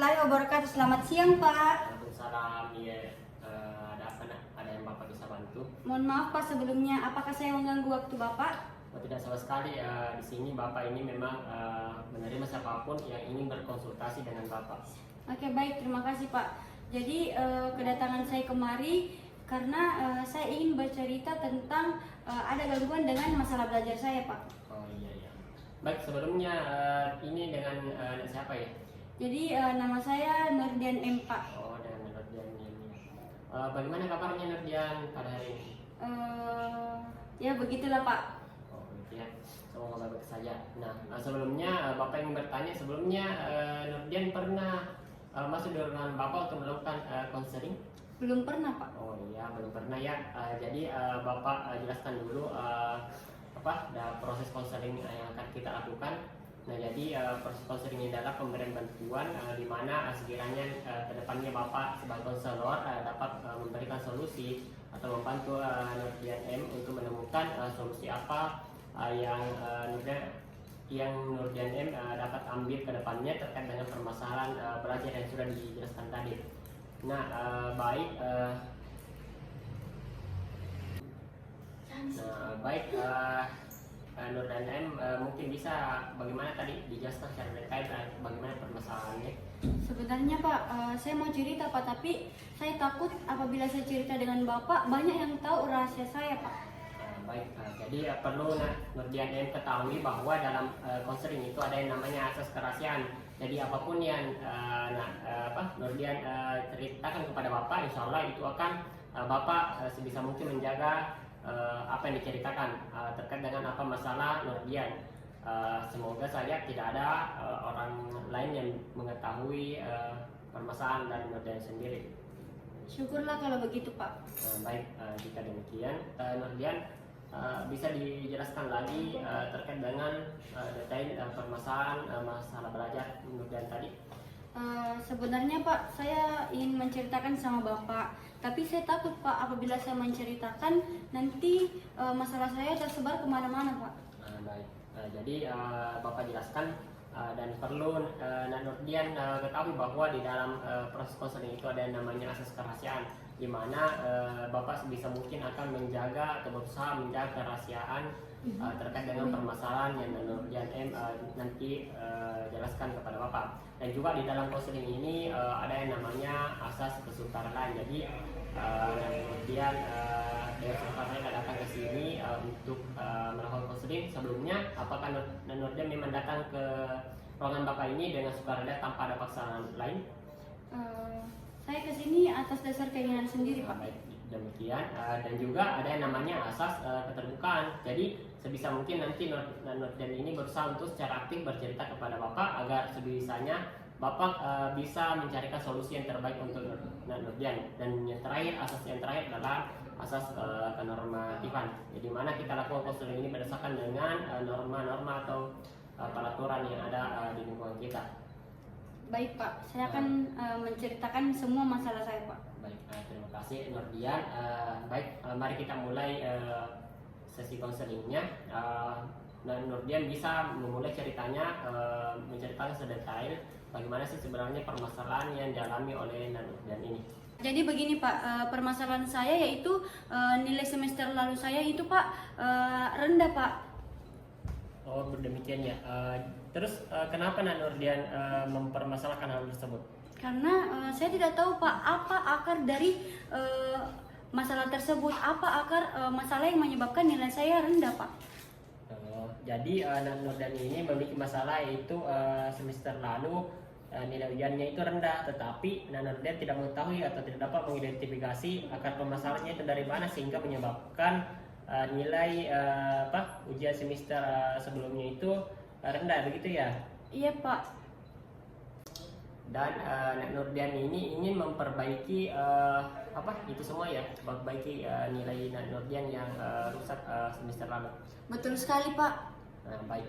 warahmatullahi wabarakatuh. Selamat siang, Pak. Waalaikumsalam. Iya, ada apa nak? Ada yang Bapak bisa bantu? Mohon maaf, Pak, sebelumnya. Apakah saya mengganggu waktu Bapak? Oh, tidak sama sekali. Di sini Bapak ini memang menerima siapapun yang ingin berkonsultasi dengan Bapak. Oke, baik. Terima kasih, Pak. Jadi, kedatangan saya kemari karena saya ingin bercerita tentang ada gangguan dengan masalah belajar saya, Pak. Oh iya iya. Baik, sebelumnya ini dengan siapa ya? Jadi, nama saya Nurdian M, Pak. Oh, dengan Nurdian ini. Bagaimana kabarnya Nurdian pada hari ini? Ya begitulah, Pak. Oh, gitu ya. Semoga baik saja. Nah, sebelumnya Bapak ingin bertanya, sebelumnya Nurdian pernah masuk dengan Bapak untuk melakukan konseling? Belum pernah, Pak. Oh iya, belum pernah ya. Jadi Bapak jelaskan dulu proses konseling yang akan kita lakukan. Nah, jadi proses konseling ini adalah pemberian bantuan di mana sekiranya kedepannya Bapak sebagai konselor dapat memberikan solusi atau membantu Nurdian M untuk menemukan solusi apa yang Nurdian M dapat ambil ke depannya terkait dengan permasalahan belajar yang sudah dijelaskan tadi. Nah, Nurdian M mungkin bisa bagaimana tadi dijelaskan secara detail bagaimana permasalahannya. Sebenarnya, Pak, saya mau cerita, Pak, tapi saya takut apabila saya cerita dengan Bapak banyak yang tahu rahasia saya, Pak. Jadi perlu Nurdian M ketahui bahwa dalam konseling itu ada yang namanya asas kerahasiaan. Jadi apapun yang Nurdian ceritakan kepada Bapak, insya Allah itu akan Bapak sebisa mungkin menjaga apa yang diceritakan terkait dengan apa masalah Nurdian. Semoga saja tidak ada orang lain yang mengetahui permasalahan dari Nurdian sendiri. Syukurlah kalau begitu, Pak. Jika demikian, Nurdian bisa dijelaskan lagi terkait dengan detail permasalahan masalah belajar Nurdian tadi. Sebenarnya, Pak, saya ingin menceritakan sama Bapak, tapi saya takut, Pak, apabila saya menceritakan nanti masalah saya tersebar kemana-mana, Pak. Jadi Bapak jelaskan dan perlu Nurdian ketahui bahwa di dalam proses konseling itu ada yang namanya asas kerahasiaan, di mana Bapak sebisa mungkin akan menjaga atau berusaha menjaga kerahasiaan terkait dengan permasalahan yang Nurdian M nanti jelaskan kepada Bapak. Dan juga di dalam konseling ini ada yang namanya asas kesukaraan. Jadi Nurdian dengan sukarela datang ke sini untuk melakukan konseling. Sebelumnya, apakah Nurdian memang datang ke ruangan Bapak ini dengan sukarela tanpa ada paksaan lain? Saya ke sini atas dasar keinginan sendiri, Pak. Baik, demikian. Dan juga ada yang namanya asas keterbukaan. Jadi sebisa mungkin nanti Nurdian ini berusaha untuk secara aktif bercerita kepada Bapak agar sebisanya Bapak bisa mencarikan solusi yang terbaik untuk Nurdian. Dan yang terakhir, asas yang terakhir adalah asas kenormatifan. Jadi mana kita lakukan konseling ini berdasarkan dengan norma-norma atau peraturan yang ada di lingkungan kita. Baik, Pak, saya akan menceritakan semua masalah saya, Pak. Baik, terima kasih Nurdian. Mari kita mulai sesi konselingnya. Nurdian bisa memulai ceritanya, menceritakan sedetail bagaimana sih sebenarnya permasalahan yang dialami oleh Nurdian ini. Jadi begini, Pak, permasalahan saya yaitu nilai semester lalu saya itu, Pak, rendah, Pak. Oh, demikian ya. Terus kenapa Nurdian mempermasalahkan hal tersebut? Karena saya tidak tahu, Pak, apa akar dari masalah tersebut, apa akar masalah yang menyebabkan nilai saya rendah, Pak. Jadi Nurdian ini memiliki masalah yaitu semester lalu nilai ujiannya itu rendah, tetapi Nurdian tidak mengetahui atau tidak dapat mengidentifikasi akar permasalahannya itu dari mana sehingga menyebabkan nilai ujian semester sebelumnya itu rendah, begitu ya? Iya, Pak. Dan Nurdian ini ingin memperbaiki itu semua ya, memperbaiki nilai Nurdian yang rusak semester lalu. Betul sekali, Pak. Baik.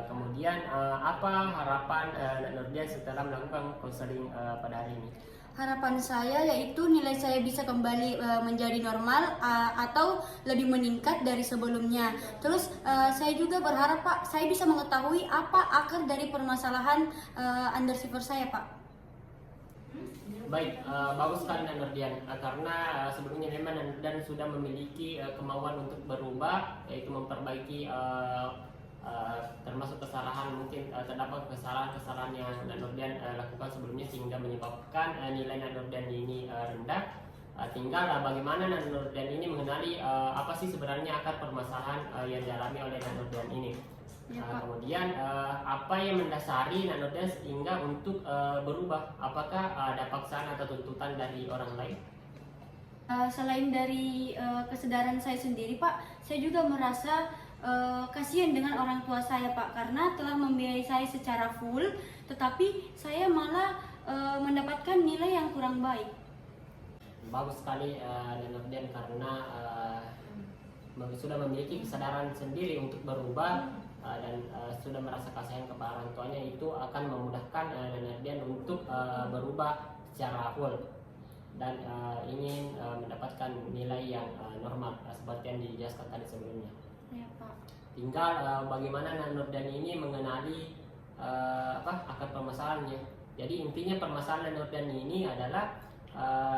Kemudian apa harapan Nurdian setelah melakukan konseling pada hari ini? Harapan saya yaitu nilai saya bisa kembali menjadi normal atau lebih meningkat dari sebelumnya. Terus saya juga berharap, Pak, saya bisa mengetahui apa akar dari permasalahan undershiver saya, Pak. Baik, bagus sekali Nak Nurdian, karena sebelumnya memang Nak Nurdian sudah memiliki kemauan untuk berubah, yaitu memperbaiki termasuk kesalahan, mungkin terdapat kesalahan-kesalahan yang Nak Nurdian lakukan sebelumnya sehingga menyebabkan nilai Nak Nurdian ini rendah. Tinggal bagaimana Nak Nurdian ini mengenali apa sih sebenarnya akar permasalahan yang dialami oleh Nak Nurdian ini. Ya, Pak. Kemudian apa yang mendasari Nak Nurdian sehingga untuk berubah? Apakah ada paksaan atau tuntutan dari orang lain? Selain dari kesadaran saya sendiri, Pak, saya juga merasa kasihan dengan orang tua saya, Pak, karena telah membiayai saya secara full, tetapi saya malah mendapatkan nilai yang kurang baik. Bagus sekali Nak Nurdian, karena sudah memiliki kesadaran sendiri untuk berubah dan sudah merasa kasihan kepada orang tuanya, itu akan memudahkan Nak Nurdian untuk berubah secara full dan ingin mendapatkan nilai yang normal seperti yang dijelaskan tadi sebelumnya. Ya, Pak. Tinggal bagaimana Nak Nurdian ini mengenali akar permasalahannya. Jadi intinya permasalahan Nak Nurdian ini adalah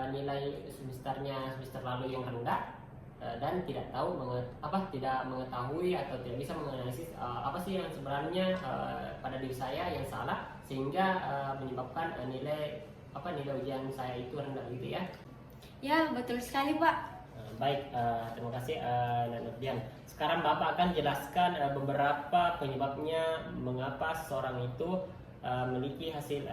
nilai semester lalu yang rendah dan tidak mengetahui atau tidak bisa menganalisis apa sih yang sebenarnya pada diri saya yang salah sehingga menyebabkan nilai ujian saya itu rendah gitu ya. Ya, betul sekali, Pak. Baik, terima kasih Nak Nurdian. Sekarang Bapak akan jelaskan beberapa penyebabnya mengapa seseorang itu memiliki hasil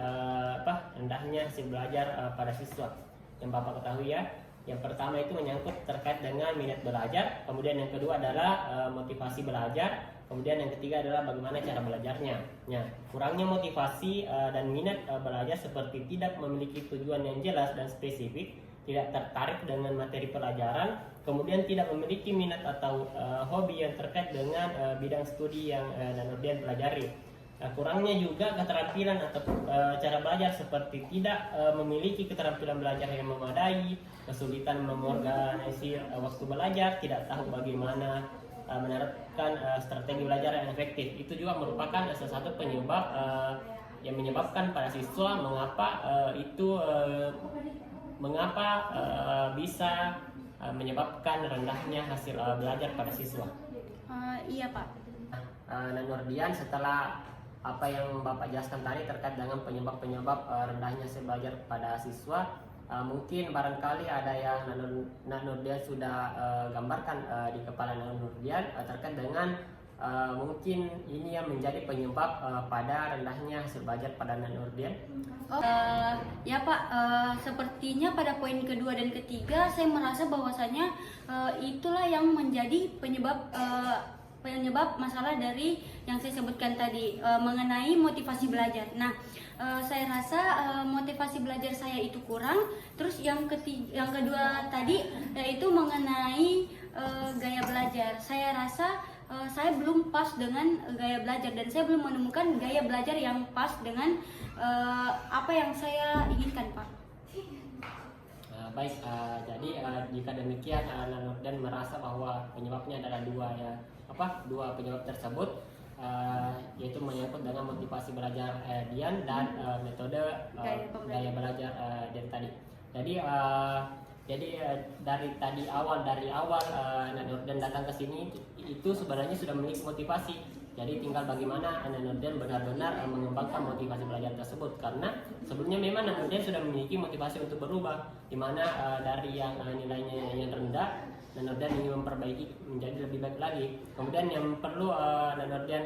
rendahnya hasil belajar pada siswa. Yang Bapak ketahui ya. Yang pertama itu menyangkut terkait dengan minat belajar, kemudian yang kedua adalah motivasi belajar, kemudian yang ketiga adalah bagaimana cara belajarnya. Nah, kurangnya motivasi dan minat belajar seperti tidak memiliki tujuan yang jelas dan spesifik, tidak tertarik dengan materi pelajaran, kemudian tidak memiliki minat atau hobi yang terkait dengan bidang studi yang Nak Nurdian pelajari. Nah, kurangnya juga keterampilan atau cara belajar seperti tidak memiliki keterampilan belajar yang memadai, kesulitan mengorganisir waktu belajar, tidak tahu bagaimana menerapkan strategi belajar yang efektif. Itu juga merupakan salah satu penyebab yang menyebabkan para siswa mengapa bisa menyebabkan rendahnya hasil belajar pada siswa. Iya, Pak. Nak Nurdian, setelah apa yang Bapak jelaskan tadi terkait dengan penyebab-penyebab rendahnya hasil belajar pada siswa, mungkin barangkali ada yang Nak Nurdian sudah gambarkan di kepala Nak Nurdian terkait dengan mungkin ini yang menjadi penyebab pada rendahnya hasil belajar pada Nak Nurdian. Ya, Pak, sepertinya pada poin kedua dan ketiga saya merasa bahwasanya itulah yang menjadi penyebab masalah dari yang saya sebutkan tadi mengenai motivasi belajar. Nah, saya rasa motivasi belajar saya itu kurang. Terus yang kedua tadi yaitu mengenai gaya belajar. Saya rasa saya belum pas dengan gaya belajar dan saya belum menemukan gaya belajar yang pas dengan apa yang saya inginkan, Pak. Baik, jadi jika demikian Nak Nurdian merasa bahwa penyebabnya adalah dua penyebab tersebut, yaitu menyangkut dengan motivasi belajar Dian dan metode gaya belajar dari tadi. Jadi dari awal Nak Nurdian datang ke sini itu sebenarnya sudah memiliki motivasi. Jadi tinggal bagaimana Nak Nurdian benar-benar mengembangkan motivasi belajar tersebut, karena sebelumnya memang Nak Nurdian sudah memiliki motivasi untuk berubah, di mana dari yang nilainya yang rendah Nak Nurdian ingin memperbaiki menjadi lebih baik lagi. Kemudian yang perlu Nak Nurdian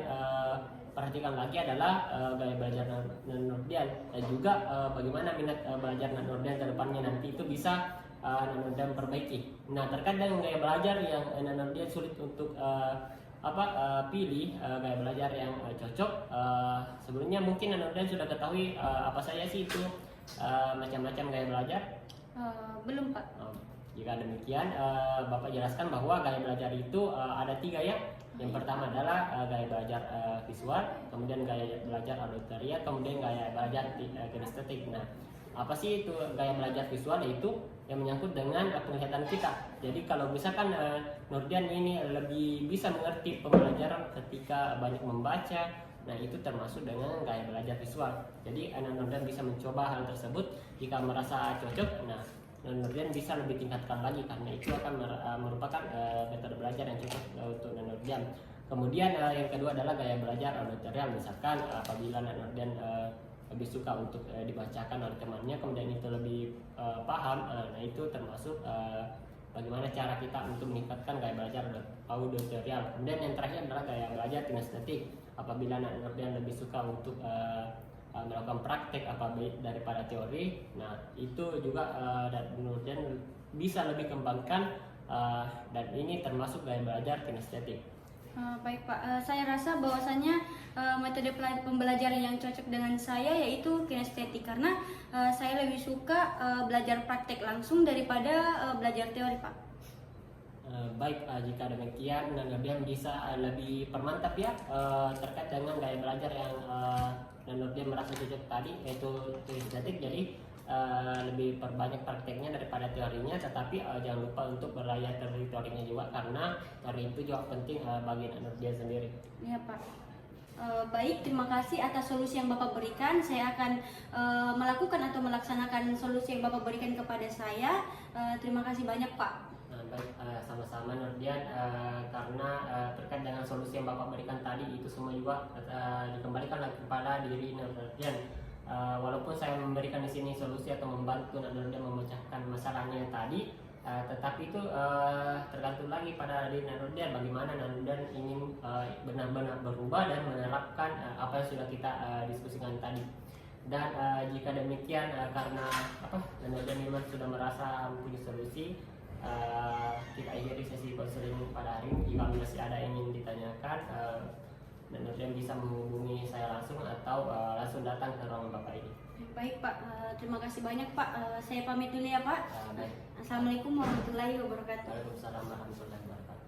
perhatikan lagi adalah gaya belajar Nak Nurdian dan juga bagaimana minat belajar Nak Nurdian ke depannya nanti itu bisa Nak Nurdian perbaiki. Nah, terkait dengan gaya belajar yang Nak Nurdian sulit untuk pilih gaya belajar yang cocok, sebelumnya mungkin Nak Nurdian sudah ketahui apa saja sih itu macam-macam gaya belajar? Belum, Pak. Jika demikian, Bapak jelaskan bahwa gaya belajar itu ada 3 ya. Yang pertama adalah gaya belajar visual, kemudian gaya belajar auditoria, kemudian gaya belajar kinestetik. Nah, apa sih itu gaya belajar visual? Yaitu yang menyangkut dengan penglihatan kita. Jadi kalau misalkan Nurdian ini lebih bisa mengerti pembelajaran ketika banyak membaca, Nah, itu termasuk dengan gaya belajar visual. Jadi Nurdian bisa mencoba hal tersebut. Jika merasa cocok, nah Nurdian bisa lebih tingkatkan lagi, karena itu akan merupakan metode belajar yang cocok untuk Nurdian. Kemudian yang kedua adalah gaya belajar auditorial. Misalkan apabila Nurdian lebih suka untuk dibacakan oleh temannya, kemudian itu lebih paham, nah itu termasuk bagaimana cara kita untuk meningkatkan gaya belajar auditorial. Kemudian yang terakhir adalah gaya belajar kinestetik. Apabila Nurdian lebih suka untuk melakukan praktek daripada teori, nah itu juga Nurdian bisa lebih kembangkan, dan ini termasuk gaya belajar kinestetik. Baik Pak, saya rasa bahwasanya metode pembelajaran yang cocok dengan saya yaitu kinestetik, karena saya lebih suka belajar praktek langsung daripada belajar teori Pak. Baik, jika demikian Nurdian bisa lebih permantap ya terkait dengan gaya belajar yang Nurdian merasa cocok tadi, yaitu kinestetik. Jadi lebih perbanyak prakteknya daripada teorinya, tetapi jangan lupa untuk belajar teorinya juga, karena teori itu juga penting bagi Nurdian sendiri. Iya Pak. Baik, terima kasih atas solusi yang Bapak berikan. Saya akan melakukan atau melaksanakan solusi yang Bapak berikan kepada saya. Terima kasih banyak Pak. Baik, sama-sama Nurdian, karena terkait dengan solusi yang Bapak berikan tadi, itu semua juga dikembalikan lagi kepada diri Nurdian. Walaupun saya memberikan di sini solusi atau membantu Nurdian memecahkan masalahnya tadi, tetapi itu tergantung lagi pada diri Nurdian, bagaimana Nurdian ingin benar-benar berubah dan menerapkan apa yang sudah kita diskusikan tadi. Dan jika demikian, karena Nurdian memang sudah merasa mempunyai solusi, kita akhiri sesi konseling pada hari ini. Jika masih ada yang ingin ditanyakan, Nurdian bisa menghubungi saya langsung atau langsung datang ke ruangan Bapak ini. Baik Pak, terima kasih banyak Pak. Saya pamit dulu ya Pak. Baik. Assalamualaikum warahmatullahi wabarakatuh. Waalaikumsalam warahmatullahi wabarakatuh.